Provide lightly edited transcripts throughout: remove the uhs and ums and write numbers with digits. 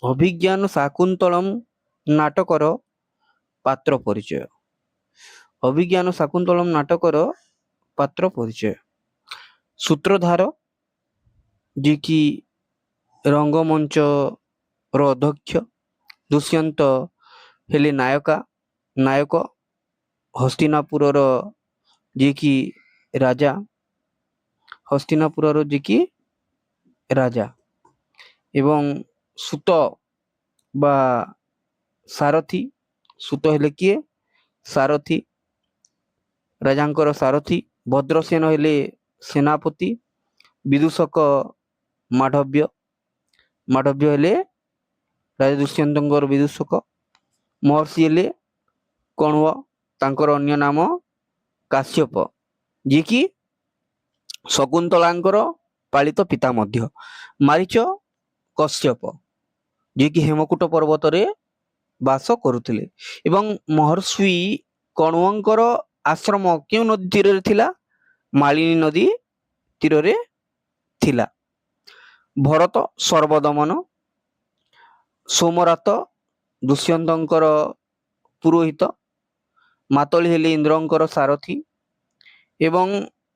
ଅଭିଜ୍ଞାନ ଶାକୁନ୍ତଳମ୍ ନାଟକର ପାତ୍ର ପରିଚୟ। ଅଭିଜ୍ଞାନ ଶାକୁନ୍ତଳମ୍ ନାଟକର ପାତ୍ର ପରିଚୟ। ସୂତ୍ରଧାର, ଯିଏକି ରଙ୍ଗମଞ୍ଚର ଅଧ୍ୟକ୍ଷ। ଦୁଷ୍ୟନ୍ତ ହେଲେ ନାୟକ। ହସ୍ତିନାପୁରର ଯିଏକି ରାଜା। ଏବଂ ସୂତ ବା ସାରଥୀ। ସୂତ ହେଲେ କିଏ? ସାରଥୀ, ରାଜାଙ୍କର ସାରଥୀ। ଭଦ୍ରସେନ ହେଲେ ସେନାପତି। ବିଦୂଷକ ମାଢବ୍ୟ ହେଲେ ରାଜା ଦୁଷ୍ୟନ୍ତଙ୍କର ବିଦୂଷକ। ମହର୍ଷି ହେଲେ କଣ୍ୱ, ତାଙ୍କର ଅନ୍ୟ ନାମ କାଶ୍ୟପ, ଯିଏକି ଶକୁନ୍ତଳାଙ୍କର ପାଳିତ ପିତା ମଧ୍ୟ। ମାରିଚ କଶ୍ୟପ, ଯିଏକି ହେମକୂଟ ପର୍ବତରେ ବାସ କରୁଥିଲେ। ଏବଂ ମହର୍ଷି କଣ୍ୱଙ୍କର ଆଶ୍ରମ କେଉଁ ନଦୀ ତୀରରେ ଥିଲା? ମାଳିନୀ ନଦୀ ତୀରରେ ଥିଲା। ଭରତ ସର୍ବଦମନ। ସୋମରାତ ଦୁଷ୍ୟନ୍ତଙ୍କର ପୁରୋହିତ। ମାତଳି ହେଲେ ଇନ୍ଦ୍ରଙ୍କର ସାରଥୀ। ଏବଂ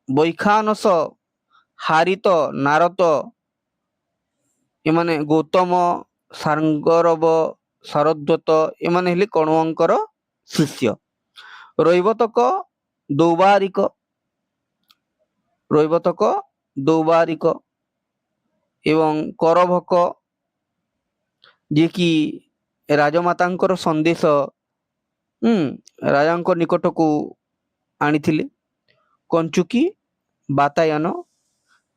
ବୈଖାନସ, ହାରିତ, ନାରଦ, ଏମାନେ ଗୌତମ, ସାଙ୍ଗରବ, ସାରଦ୍ୱତ, ଏମାନେ ହେଲେ କଣ୍ୱଙ୍କର ଶିଷ୍ୟ। ରୈବତକ ଦୌବାରିକ ଏବଂ କରଭକ, ଯିଏକି ରାଜମାତାଙ୍କର ସନ୍ଦେଶ ରାଜାଙ୍କ ନିକଟକୁ ଆଣିଥିଲେ। କଞ୍ଚୁକି ବାତାୟନ,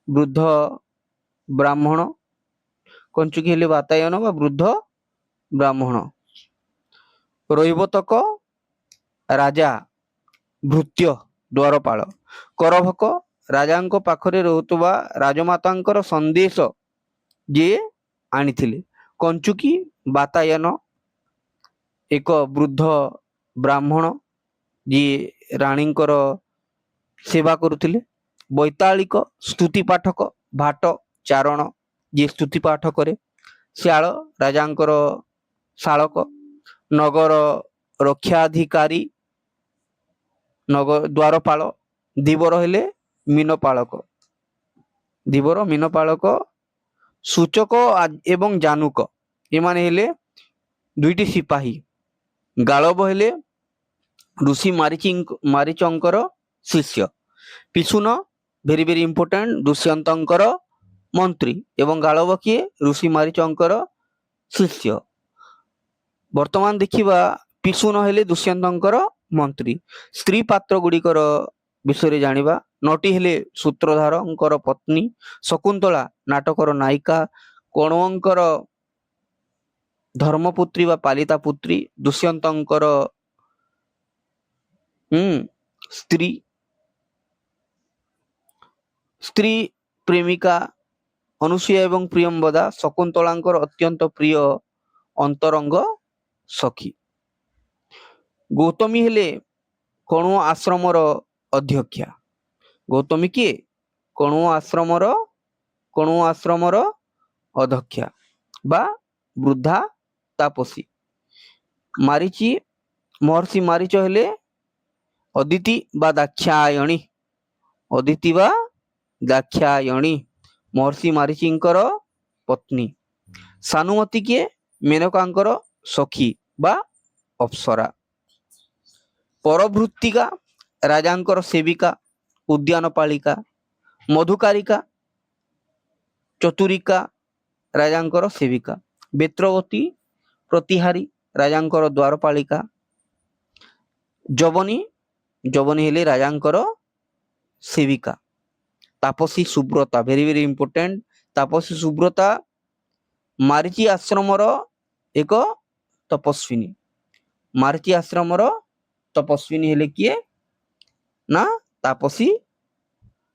ବୃଦ୍ଧ ବ୍ରାହ୍ମଣ। କଞ୍ଚୁକି ହେଲେ ବାତାୟନ ବା ବୃଦ୍ଧ ବ୍ରାହ୍ମଣ। ରୈବତକ ରାଜା, ଭୃତ୍ୟ ଦ୍ୱାରପାଳ। କରଭକ ରାଜାଙ୍କ ପାଖରେ ରହୁଥିବା ରାଜମାତାଙ୍କର ସନ୍ଦେଶ ଯିଏ ଆଣିଥିଲେ। କଞ୍ଚୁକି ବାତାୟନ ଏକ ବୃଦ୍ଧ ବ୍ରାହ୍ମଣ, ଯିଏ ରାଣୀଙ୍କର ସେବା କରୁଥିଲେ। ବୈତାଳିକ ସ୍ତୁତି ପାଠକ, ଭାଟ ଚାରଣ, ଯିଏ ସ୍ତୁତି ପାଠ କରେ। ଶ୍ୟାଳ ରାଜାଙ୍କର ଶାଳକ। ନଗର ରକ୍ଷାଧିକାରୀ, ଦ୍ୱାରପାଳ। ଧୀବର ହେଲେ ମୀନପାଳକ। ସୂଚକ ଏବଂ ଜାନୁକ, ଏମାନେ ହେଲେ ଦୁଇଟି ସିପାହୀ। ଗାଳବ ହେଲେ ଋଷି ମାରିଚଙ୍କର ଶିଷ୍ୟ। ପିଶୁନ, ଭେରି ଭେରି ଇମ୍ପୋର୍ଟାଣ୍ଟ, ଦୁଷ୍ୟନ୍ତଙ୍କର ମନ୍ତ୍ରୀ। ଏବଂ ଗାଳବ କିଏ? ଋଷି ମାରିଚଙ୍କର ଶିଷ୍ୟ। ବର୍ତ୍ତମାନ ଦେଖିବା ପିଶୁନ ହେଲେ ଦୁଷ୍ୟନ୍ତଙ୍କର ମନ୍ତ୍ରୀ। ସ୍ତ୍ରୀ ପାତ୍ର ଗୁଡ଼ିକର ବିଷୟରେ ଜାଣିବା। ନଟି ହେଲେ ସୂତ୍ରଧାରଙ୍କର ପତ୍ନୀ। ଶକୁନ୍ତଳା ନାଟକର ନାୟିକା। କଣ୍ୱଙ୍କର ଧର୍ମପୁତ୍ରୀ ବା ପାଲିତା ପୁତ୍ରୀ। ଦୁଷ୍ୟନ୍ତଙ୍କର ସ୍ତ୍ରୀ ପ୍ରେମିକା ଅନୁସୂୟା ଏବଂ ପ୍ରିୟମ୍ବଦା ଶକୁନ୍ତଳାଙ୍କର ଅତ୍ୟନ୍ତ ପ୍ରିୟ ଅନ୍ତରଙ୍ଗ ସଖୀ। ଗୌତମୀ ହେଲେ କଣ୍ୱ ଆଶ୍ରମର ଅଧ୍ୟକ୍ଷା। ଗୌତମୀ କିଏ? କଣ୍ୱ ଆଶ୍ରମର ଅଧ୍ୟକ୍ଷା ବା ବୃଦ୍ଧା ତାପସୀ। ମହର୍ଷି ମାରିଚ ହେଲେ ଅଦିତି ବା ଦାକ୍ଷାୟଣୀ, ମହର୍ଷି ମାରିଚିଙ୍କର ପତ୍ନୀ। ସାନୁମତୀ କିଏ? ମେନକାଙ୍କର ସଖୀ ବା ଅପ୍ସରା। ପରଭୃତ୍ତିକା ରାଜାଙ୍କର ସେବିକା, ଉଦ୍ୟାନପାଳିକା। ମଧୁକାରିକା, ଚତୁରିକା, ରାଜାଙ୍କର ସେବିକା। ବେତ୍ରବତୀ, ପ୍ରତିହାରୀ, ରାଜାଙ୍କର ଦ୍ୱାରପାଳିକା। ଯବନୀ ହେଲେ ରାଜାଙ୍କର ସେବିକା। ତାପସୀ ସୁବ୍ରତା, ଭେରି ଭେରି ଇମ୍ପୋର୍ଟାଣ୍ଟ, ତାପସୀ ସୁବ୍ରତା ମାରିଚି ଆଶ୍ରମର ଏକ ତପସ୍ୱିନୀ। ମାରିଚି ଆଶ୍ରମର ତପସ୍ୱିନୀ ହେଲେ କିଏ? ନା ତାପସୀ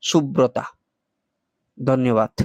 ସୁବ୍ରତା। ଧନ୍ୟବାଦ।